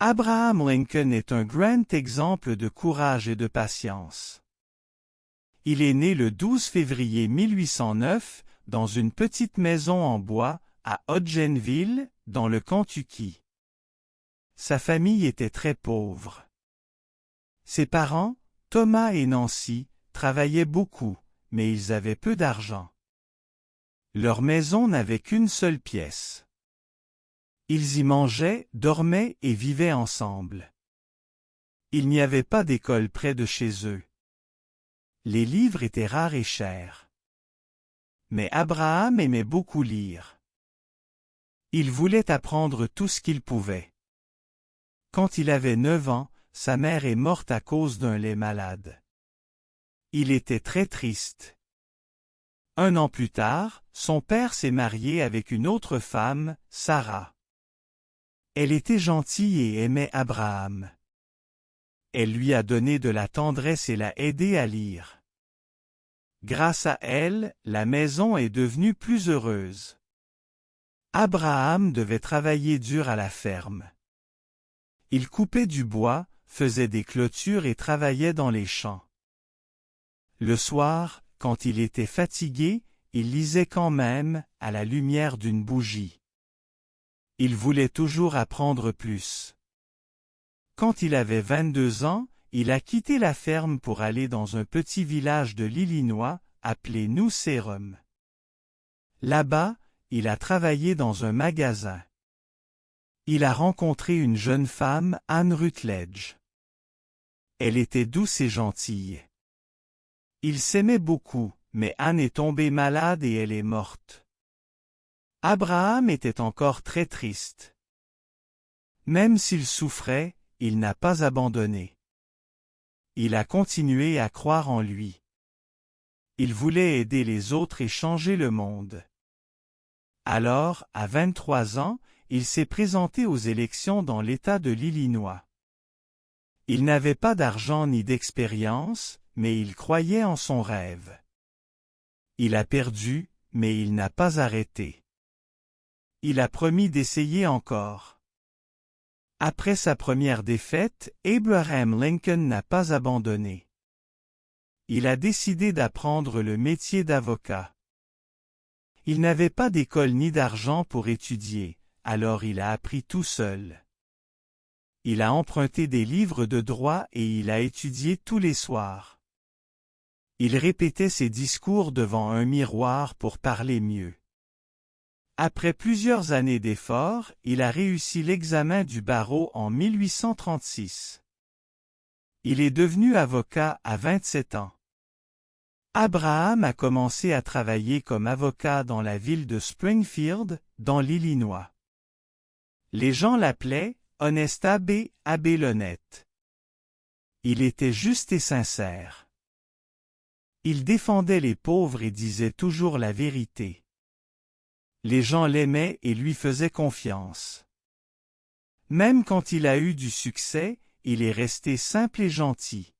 Abraham Lincoln est un grand exemple de courage et de patience. Il est né le 12 février 1809 dans une petite maison en bois à Hodgenville, dans le Kentucky. Sa famille était très pauvre. Ses parents, Thomas et Nancy, travaillaient beaucoup, mais ils avaient peu d'argent. Leur maison n'avait qu'une seule pièce. Ils y mangeaient, dormaient et vivaient ensemble. Il n'y avait pas d'école près de chez eux. Les livres étaient rares et chers. Mais Abraham aimait beaucoup lire. Il voulait apprendre tout ce qu'il pouvait. Quand il avait 9 ans, sa mère est morte à cause d'un lait malade. Il était très triste. 1 an plus tard, son père s'est marié avec une autre femme, Sarah. Elle était gentille et aimait Abraham. Elle lui a donné de la tendresse et l'a aidé à lire. Grâce à elle, la maison est devenue plus heureuse. Abraham devait travailler dur à la ferme. Il coupait du bois, faisait des clôtures et travaillait dans les champs. Le soir, quand il était fatigué, il lisait quand même, à la lumière d'une bougie. Il voulait toujours apprendre plus. Quand il avait 22 ans, il a quitté la ferme pour aller dans un petit village de l'Illinois, appelé New Sarum. Là-bas, il a travaillé dans un magasin. Il a rencontré une jeune femme, Anne Rutledge. Elle était douce et gentille. Ils s'aimaient beaucoup, mais Anne est tombée malade et elle est morte. Abraham était encore très triste. Même s'il souffrait, il n'a pas abandonné. Il a continué à croire en lui. Il voulait aider les autres et changer le monde. Alors, à 23 ans, il s'est présenté aux élections dans l'État de l'Illinois. Il n'avait pas d'argent ni d'expérience, mais il croyait en son rêve. Il a perdu, mais il n'a pas arrêté. Il a promis d'essayer encore. Après sa première défaite, Abraham Lincoln n'a pas abandonné. Il a décidé d'apprendre le métier d'avocat. Il n'avait pas d'école ni d'argent pour étudier, alors il a appris tout seul. Il a emprunté des livres de droit et il a étudié tous les soirs. Il répétait ses discours devant un miroir pour parler mieux. Après plusieurs années d'efforts, il a réussi l'examen du barreau en 1836. Il est devenu avocat à 27 ans. Abraham a commencé à travailler comme avocat dans la ville de Springfield, dans l'Illinois. Les gens l'appelaient « Honest Abbé, Abbé l'honnête ». Il était juste et sincère. Il défendait les pauvres et disait toujours la vérité. Les gens l'aimaient et lui faisaient confiance. Même quand il a eu du succès, il est resté simple et gentil.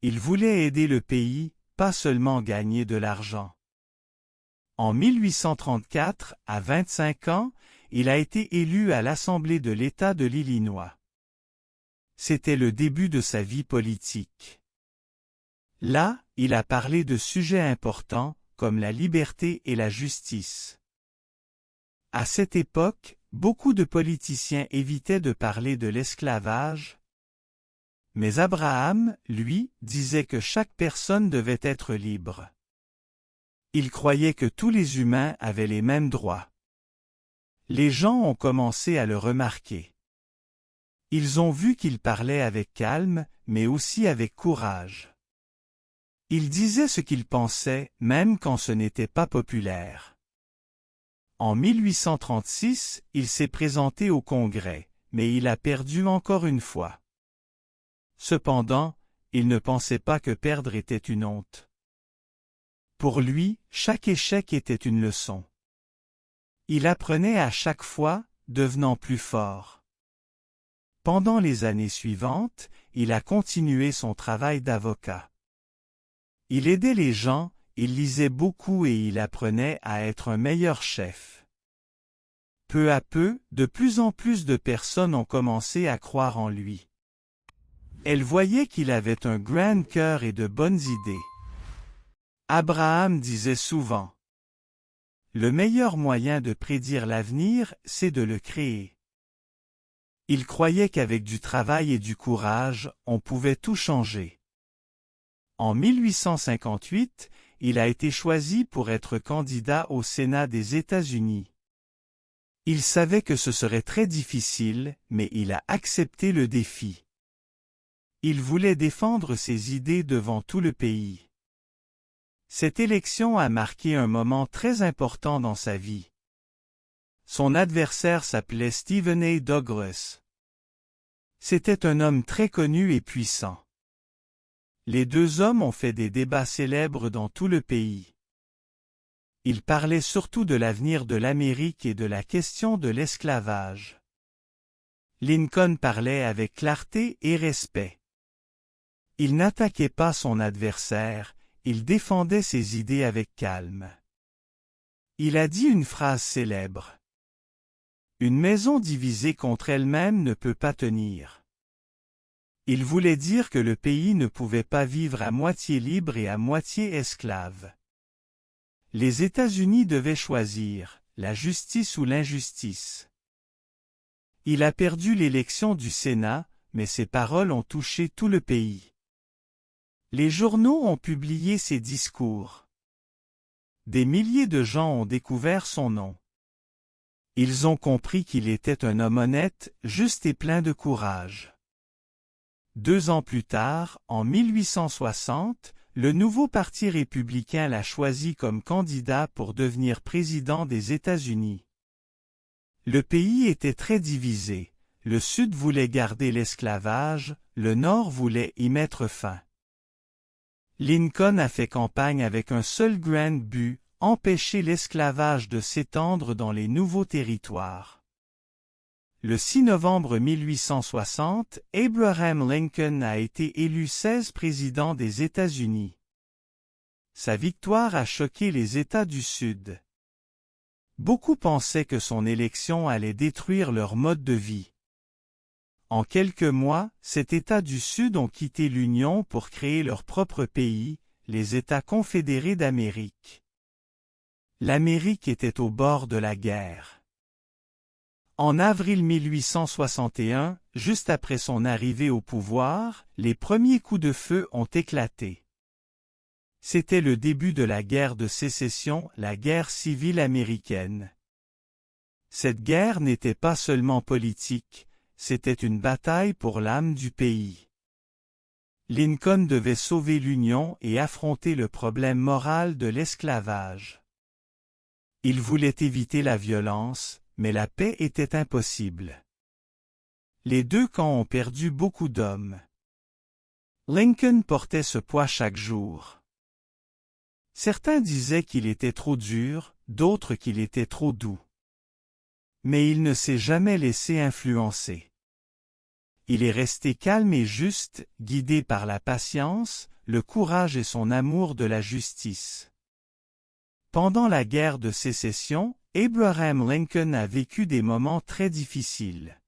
Il voulait aider le pays, pas seulement gagner de l'argent. En 1834, à 25 ans, il a été élu à l'Assemblée de l'État de l'Illinois. C'était le début de sa vie politique. Là, il a parlé de sujets importants, comme la liberté et la justice. À cette époque, beaucoup de politiciens évitaient de parler de l'esclavage. Mais Abraham, lui, disait que chaque personne devait être libre. Il croyait que tous les humains avaient les mêmes droits. Les gens ont commencé à le remarquer. Ils ont vu qu'il parlait avec calme, mais aussi avec courage. Il disait ce qu'il pensait, même quand ce n'était pas populaire. En 1836, il s'est présenté au Congrès, mais il a perdu encore une fois. Cependant, il ne pensait pas que perdre était une honte. Pour lui, chaque échec était une leçon. Il apprenait à chaque fois, devenant plus fort. Pendant les années suivantes, il a continué son travail d'avocat. Il aidait les gens, il lisait beaucoup et il apprenait à être un meilleur chef. Peu à peu, de plus en plus de personnes ont commencé à croire en lui. Elles voyaient qu'il avait un grand cœur et de bonnes idées. Abraham disait souvent: « Le meilleur moyen de prédire l'avenir, c'est de le créer. » Il croyait qu'avec du travail et du courage, on pouvait tout changer. En 1858, il a été choisi pour être candidat au Sénat des États-Unis. Il savait que ce serait très difficile, mais il a accepté le défi. Il voulait défendre ses idées devant tout le pays. Cette élection a marqué un moment très important dans sa vie. Son adversaire s'appelait Stephen A. Douglas. C'était un homme très connu et puissant. Les deux hommes ont fait des débats célèbres dans tout le pays. Ils parlaient surtout de l'avenir de l'Amérique et de la question de l'esclavage. Lincoln parlait avec clarté et respect. Il n'attaquait pas son adversaire, il défendait ses idées avec calme. Il a dit une phrase célèbre: « Une maison divisée contre elle-même ne peut pas tenir. » Il voulait dire que le pays ne pouvait pas vivre à moitié libre et à moitié esclave. Les États-Unis devaient choisir, la justice ou l'injustice. Il a perdu l'élection du Sénat, mais ses paroles ont touché tout le pays. Les journaux ont publié ses discours. Des milliers de gens ont découvert son nom. Ils ont compris qu'il était un homme honnête, juste et plein de courage. 2 ans plus tard, en 1860, le nouveau Parti républicain l'a choisi comme candidat pour devenir président des États-Unis. Le pays était très divisé. Le Sud voulait garder l'esclavage, le Nord voulait y mettre fin. Lincoln a fait campagne avec un seul grand but: empêcher l'esclavage de s'étendre dans les nouveaux territoires. Le 6 novembre 1860, Abraham Lincoln a été élu 16 président des États-Unis. Sa victoire a choqué les États du Sud. Beaucoup pensaient que son élection allait détruire leur mode de vie. En quelques mois, ces États du Sud ont quitté l'Union pour créer leur propre pays, les États confédérés d'Amérique. L'Amérique était au bord de la guerre. En avril 1861, juste après son arrivée au pouvoir, les premiers coups de feu ont éclaté. C'était le début de la guerre de sécession, la guerre civile américaine. Cette guerre n'était pas seulement politique, c'était une bataille pour l'âme du pays. Lincoln devait sauver l'Union et affronter le problème moral de l'esclavage. Il voulait éviter la violence, mais la paix était impossible. Les deux camps ont perdu beaucoup d'hommes. Lincoln portait ce poids chaque jour. Certains disaient qu'il était trop dur, d'autres qu'il était trop doux. Mais il ne s'est jamais laissé influencer. Il est resté calme et juste, guidé par la patience, le courage et son amour de la justice. Pendant la guerre de sécession, Abraham Lincoln a vécu des moments très difficiles.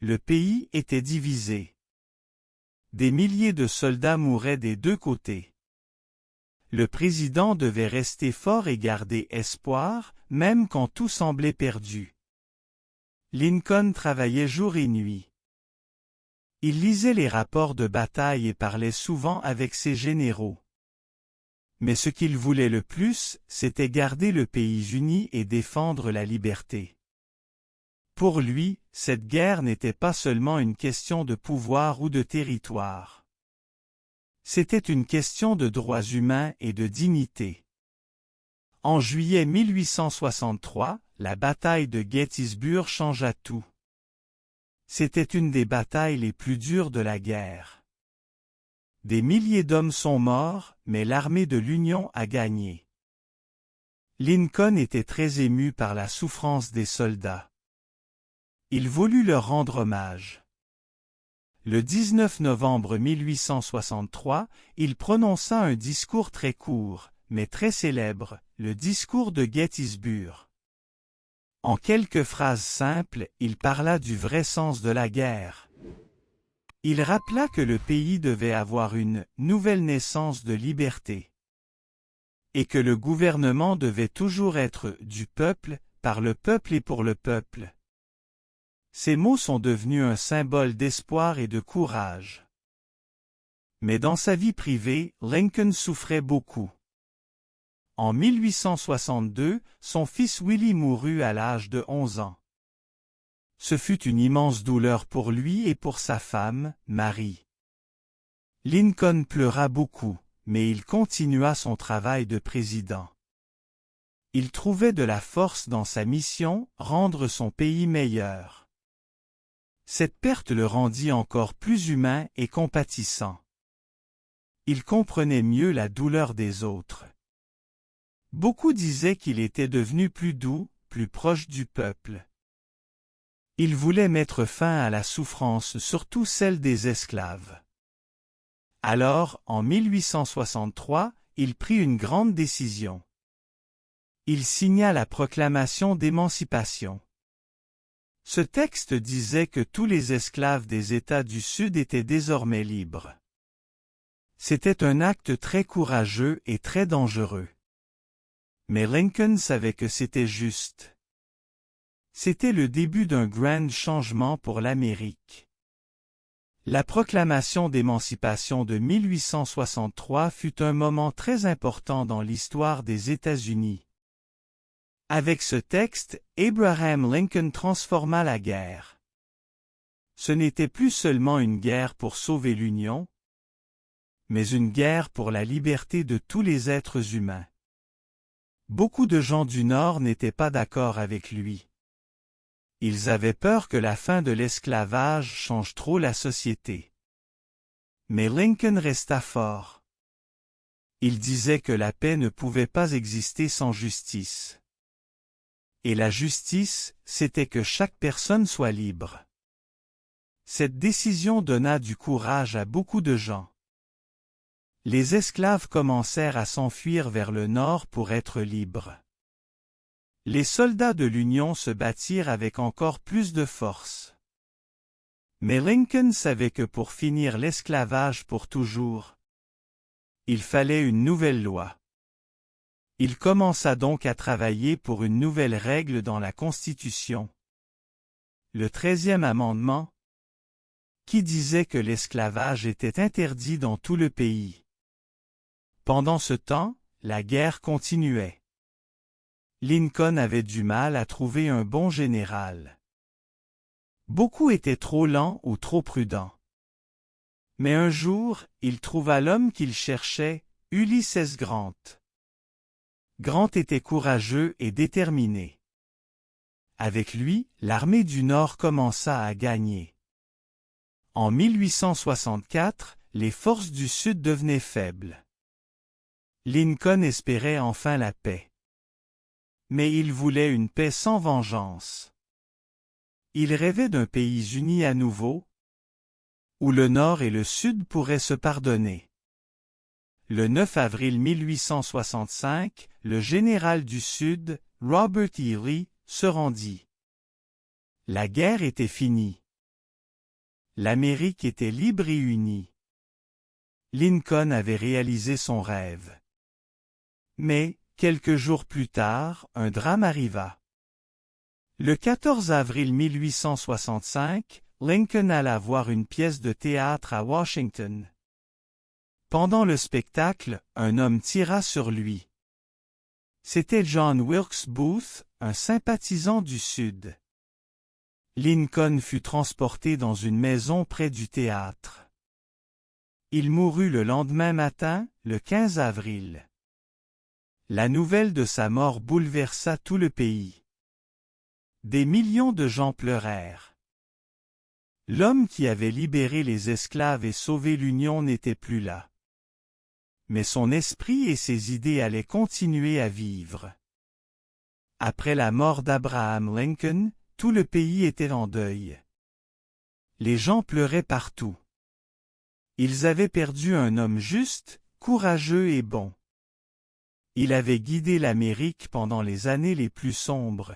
Le pays était divisé. Des milliers de soldats mouraient des deux côtés. Le président devait rester fort et garder espoir, même quand tout semblait perdu. Lincoln travaillait jour et nuit. Il lisait les rapports de bataille et parlait souvent avec ses généraux. Mais ce qu'il voulait le plus, c'était garder le pays uni et défendre la liberté. Pour lui, cette guerre n'était pas seulement une question de pouvoir ou de territoire. C'était une question de droits humains et de dignité. En juillet 1863, la bataille de Gettysburg changea tout. C'était une des batailles les plus dures de la guerre. Des milliers d'hommes sont morts, mais l'armée de l'Union a gagné. Lincoln était très ému par la souffrance des soldats. Il voulut leur rendre hommage. Le 19 novembre 1863, il prononça un discours très court, mais très célèbre, le discours de Gettysburg. En quelques phrases simples, il parla du vrai sens de la guerre. Il rappela que le pays devait avoir une « nouvelle naissance de liberté » et que le gouvernement devait toujours être « du peuple, par le peuple et pour le peuple ». Ces mots sont devenus un symbole d'espoir et de courage. Mais dans sa vie privée, Lincoln souffrait beaucoup. En 1862, son fils Willie mourut à l'âge de 11 ans. Ce fut une immense douleur pour lui et pour sa femme, Marie. Lincoln pleura beaucoup, mais il continua son travail de président. Il trouvait de la force dans sa mission, rendre son pays meilleur. Cette perte le rendit encore plus humain et compatissant. Il comprenait mieux la douleur des autres. Beaucoup disaient qu'il était devenu plus doux, plus proche du peuple. Il voulait mettre fin à la souffrance, surtout celle des esclaves. Alors, en 1863, il prit une grande décision. Il signa la proclamation d'émancipation. Ce texte disait que tous les esclaves des États du Sud étaient désormais libres. C'était un acte très courageux et très dangereux. Mais Lincoln savait que c'était juste. C'était le début d'un grand changement pour l'Amérique. La proclamation d'émancipation de 1863 fut un moment très important dans l'histoire des États-Unis. Avec ce texte, Abraham Lincoln transforma la guerre. Ce n'était plus seulement une guerre pour sauver l'Union, mais une guerre pour la liberté de tous les êtres humains. Beaucoup de gens du Nord n'étaient pas d'accord avec lui. Ils avaient peur que la fin de l'esclavage change trop la société. Mais Lincoln resta fort. Il disait que la paix ne pouvait pas exister sans justice. Et la justice, c'était que chaque personne soit libre. Cette décision donna du courage à beaucoup de gens. Les esclaves commencèrent à s'enfuir vers le nord pour être libres. Les soldats de l'Union se battirent avec encore plus de force. Mais Lincoln savait que pour finir l'esclavage pour toujours, il fallait une nouvelle loi. Il commença donc à travailler pour une nouvelle règle dans la Constitution. Le 13e amendement, qui disait que l'esclavage était interdit dans tout le pays. Pendant ce temps, la guerre continuait. Lincoln avait du mal à trouver un bon général. Beaucoup étaient trop lents ou trop prudents. Mais un jour, il trouva l'homme qu'il cherchait, Ulysses Grant. Grant était courageux et déterminé. Avec lui, l'armée du Nord commença à gagner. En 1864, les forces du Sud devenaient faibles. Lincoln espérait enfin la paix. Mais il voulait une paix sans vengeance. Il rêvait d'un pays uni à nouveau, où le Nord et le Sud pourraient se pardonner. Le 9 avril 1865, le général du Sud, Robert E. Lee, se rendit. La guerre était finie. L'Amérique était libre et unie. Lincoln avait réalisé son rêve. Mais, quelques jours plus tard, un drame arriva. Le 14 avril 1865, Lincoln alla voir une pièce de théâtre à Washington. Pendant le spectacle, un homme tira sur lui. C'était John Wilkes Booth, un sympathisant du Sud. Lincoln fut transporté dans une maison près du théâtre. Il mourut le lendemain matin, le 15 avril. La nouvelle de sa mort bouleversa tout le pays. Des millions de gens pleurèrent. L'homme qui avait libéré les esclaves et sauvé l'Union n'était plus là. Mais son esprit et ses idées allaient continuer à vivre. Après la mort d'Abraham Lincoln, tout le pays était en deuil. Les gens pleuraient partout. Ils avaient perdu un homme juste, courageux et bon. Il avait guidé l'Amérique pendant les années les plus sombres.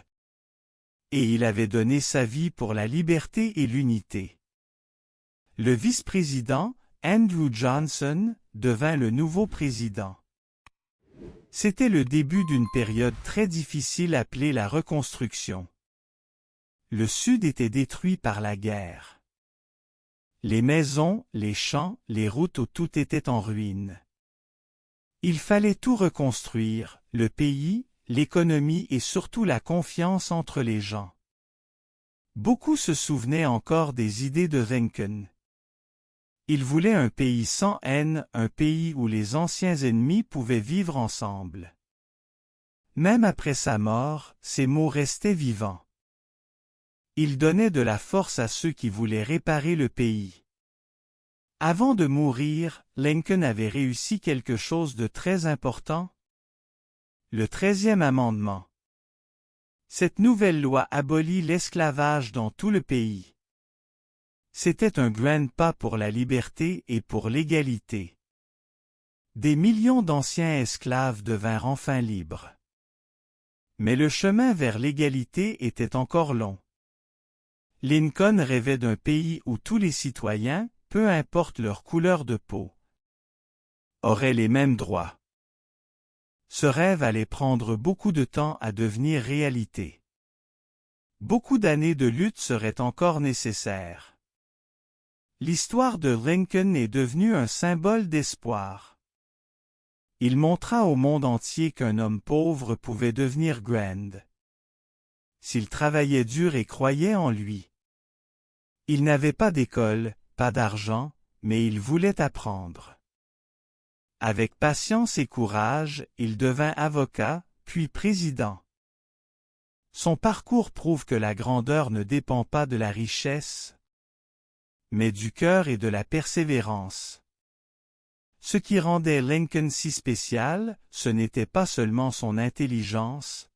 et il avait donné sa vie pour la liberté et l'unité. Le vice-président, Andrew Johnson, devint le nouveau président. C'était le début d'une période très difficile appelée la Reconstruction. Le Sud était détruit par la guerre. Les maisons, les champs, les routes, tout était en ruine. Il fallait tout reconstruire, le pays, l'économie et surtout la confiance entre les gens. Beaucoup se souvenaient encore des idées de Lincoln. Il voulait un pays sans haine, un pays où les anciens ennemis pouvaient vivre ensemble. Même après sa mort, ces mots restaient vivants. Il donnait de la force à ceux qui voulaient réparer le pays. Avant de mourir, Lincoln avait réussi quelque chose de très important. Le 13e amendement. Cette nouvelle loi abolit l'esclavage dans tout le pays. C'était un grand pas pour la liberté et pour l'égalité. Des millions d'anciens esclaves devinrent enfin libres. Mais le chemin vers l'égalité était encore long. Lincoln rêvait d'un pays où tous les citoyens, peu importe leur couleur de peau, auraient les mêmes droits. Ce rêve allait prendre beaucoup de temps à devenir réalité. Beaucoup d'années de lutte seraient encore nécessaires. L'histoire de Lincoln est devenue un symbole d'espoir. Il montra au monde entier qu'un homme pauvre pouvait devenir grand. S'il travaillait dur et croyait en lui. Il n'avait pas d'école, pas d'argent, mais il voulait apprendre. Avec patience et courage, il devint avocat, puis président. Son parcours prouve que la grandeur ne dépend pas de la richesse, mais du cœur et de la persévérance. Ce qui rendait Lincoln si spécial, ce n'était pas seulement son intelligence,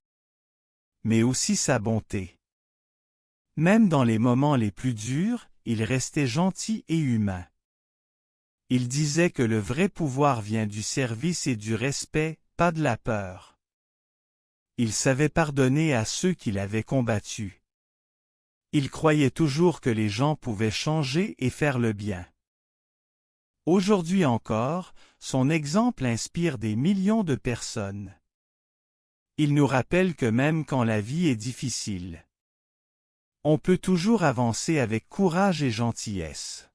mais aussi sa bonté. Même dans les moments les plus durs, il restait gentil et humain. Il disait que le vrai pouvoir vient du service et du respect, pas de la peur. Il savait pardonner à ceux qui l'avaient combattu. Il croyait toujours que les gens pouvaient changer et faire le bien. Aujourd'hui encore, son exemple inspire des millions de personnes. Il nous rappelle que même quand la vie est difficile, on peut toujours avancer avec courage et gentillesse.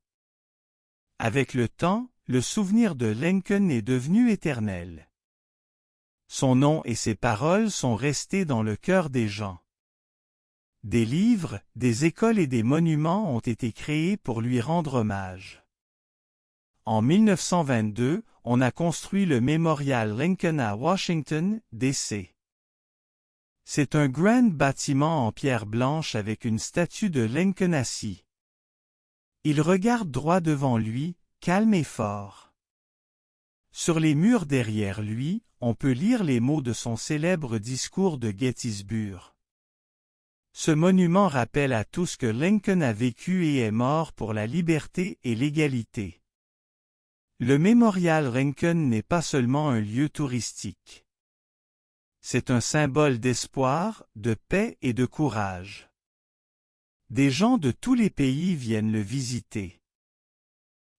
Avec le temps, le souvenir de Lincoln est devenu éternel. Son nom et ses paroles sont restés dans le cœur des gens. Des livres, des écoles et des monuments ont été créés pour lui rendre hommage. En 1922, on a construit le mémorial Lincoln à Washington, D.C. C'est un grand bâtiment en pierre blanche avec une statue de Lincoln assis. Il regarde droit devant lui, calme et fort. Sur les murs derrière lui, on peut lire les mots de son célèbre discours de Gettysburg. Ce monument rappelle à tous que Lincoln a vécu et est mort pour la liberté et l'égalité. Le mémorial Lincoln n'est pas seulement un lieu touristique. C'est un symbole d'espoir, de paix et de courage. Des gens de tous les pays viennent le visiter.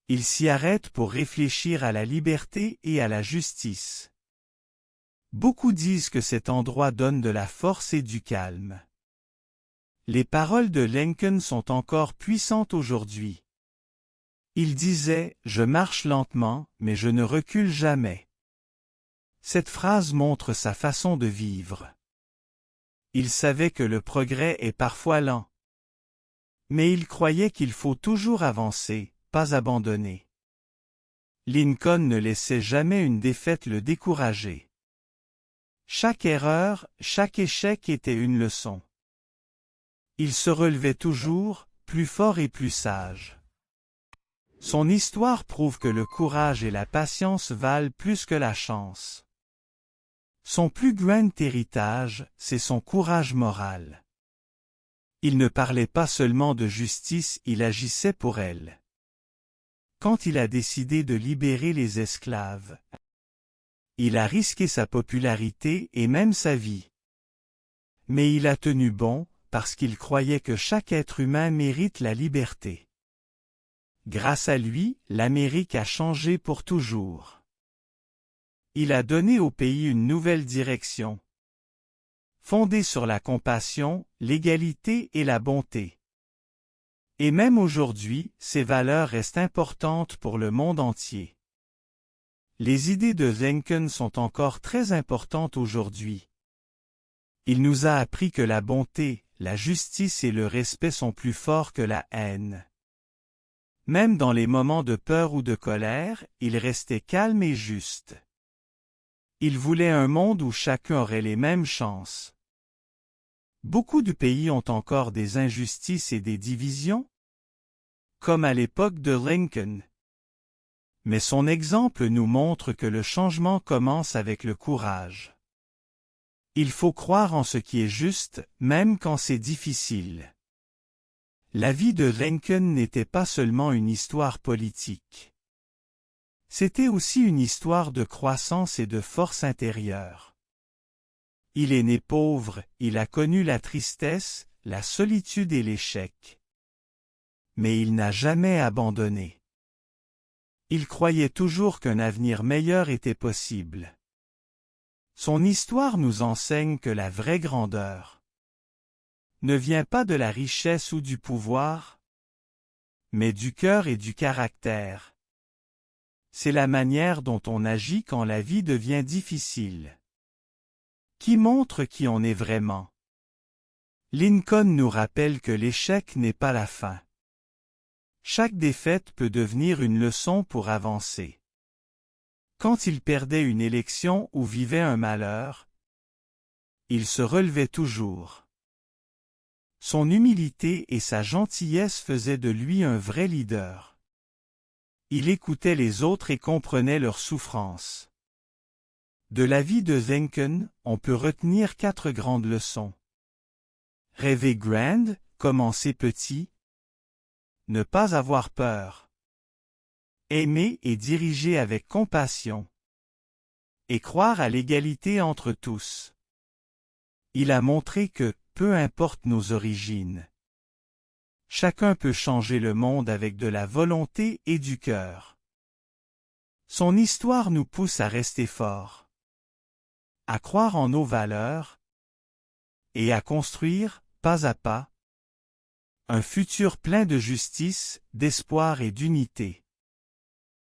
Ils s'y arrêtent pour réfléchir à la liberté et à la justice. Beaucoup disent que cet endroit donne de la force et du calme. Les paroles de Lincoln sont encore puissantes aujourd'hui. Il disait « Je marche lentement, mais je ne recule jamais ». Cette phrase montre sa façon de vivre. Il savait que le progrès est parfois lent. Mais il croyait qu'il faut toujours avancer, pas abandonner. Lincoln ne laissait jamais une défaite le décourager. Chaque erreur, chaque échec était une leçon. Il se relevait toujours, plus fort et plus sage. Son histoire prouve que le courage et la patience valent plus que la chance. Son plus grand héritage, c'est son courage moral. Il ne parlait pas seulement de justice, il agissait pour elle. Quand il a décidé de libérer les esclaves, il a risqué sa popularité et même sa vie. Mais il a tenu bon, parce qu'il croyait que chaque être humain mérite la liberté. Grâce à lui, l'Amérique a changé pour toujours. Il a donné au pays une nouvelle direction, fondée sur la compassion, l'égalité et la bonté. Et même aujourd'hui, ces valeurs restent importantes pour le monde entier. Les idées de Lincoln sont encore très importantes aujourd'hui. Il nous a appris que la bonté, la justice et le respect sont plus forts que la haine. Même dans les moments de peur ou de colère, il restait calme et juste. Il voulait un monde où chacun aurait les mêmes chances. Beaucoup de pays ont encore des injustices et des divisions, comme à l'époque de Lincoln. Mais son exemple nous montre que le changement commence avec le courage. Il faut croire en ce qui est juste, même quand c'est difficile. La vie de Lincoln n'était pas seulement une histoire politique. C'était aussi une histoire de croissance et de force intérieure. Il est né pauvre, il a connu la tristesse, la solitude et l'échec. Mais il n'a jamais abandonné. Il croyait toujours qu'un avenir meilleur était possible. Son histoire nous enseigne que la vraie grandeur ne vient pas de la richesse ou du pouvoir, mais du cœur et du caractère. C'est la manière dont on agit quand la vie devient difficile, qui montre qui on est vraiment. Lincoln nous rappelle que l'échec n'est pas la fin. Chaque défaite peut devenir une leçon pour avancer. Quand il perdait une élection ou vivait un malheur, il se relevait toujours. Son humilité et sa gentillesse faisaient de lui un vrai leader. Il écoutait les autres et comprenait leurs souffrances. De la vie de Lincoln, on peut retenir 4 grandes leçons. Rêver grand, commencer petit. Ne pas avoir peur. Aimer et diriger avec compassion. Et croire à l'égalité entre tous. Il a montré que, peu importe nos origines, chacun peut changer le monde avec de la volonté et du cœur. Son histoire nous pousse à rester forts, à croire en nos valeurs et à construire, pas à pas, un futur plein de justice, d'espoir et d'unité.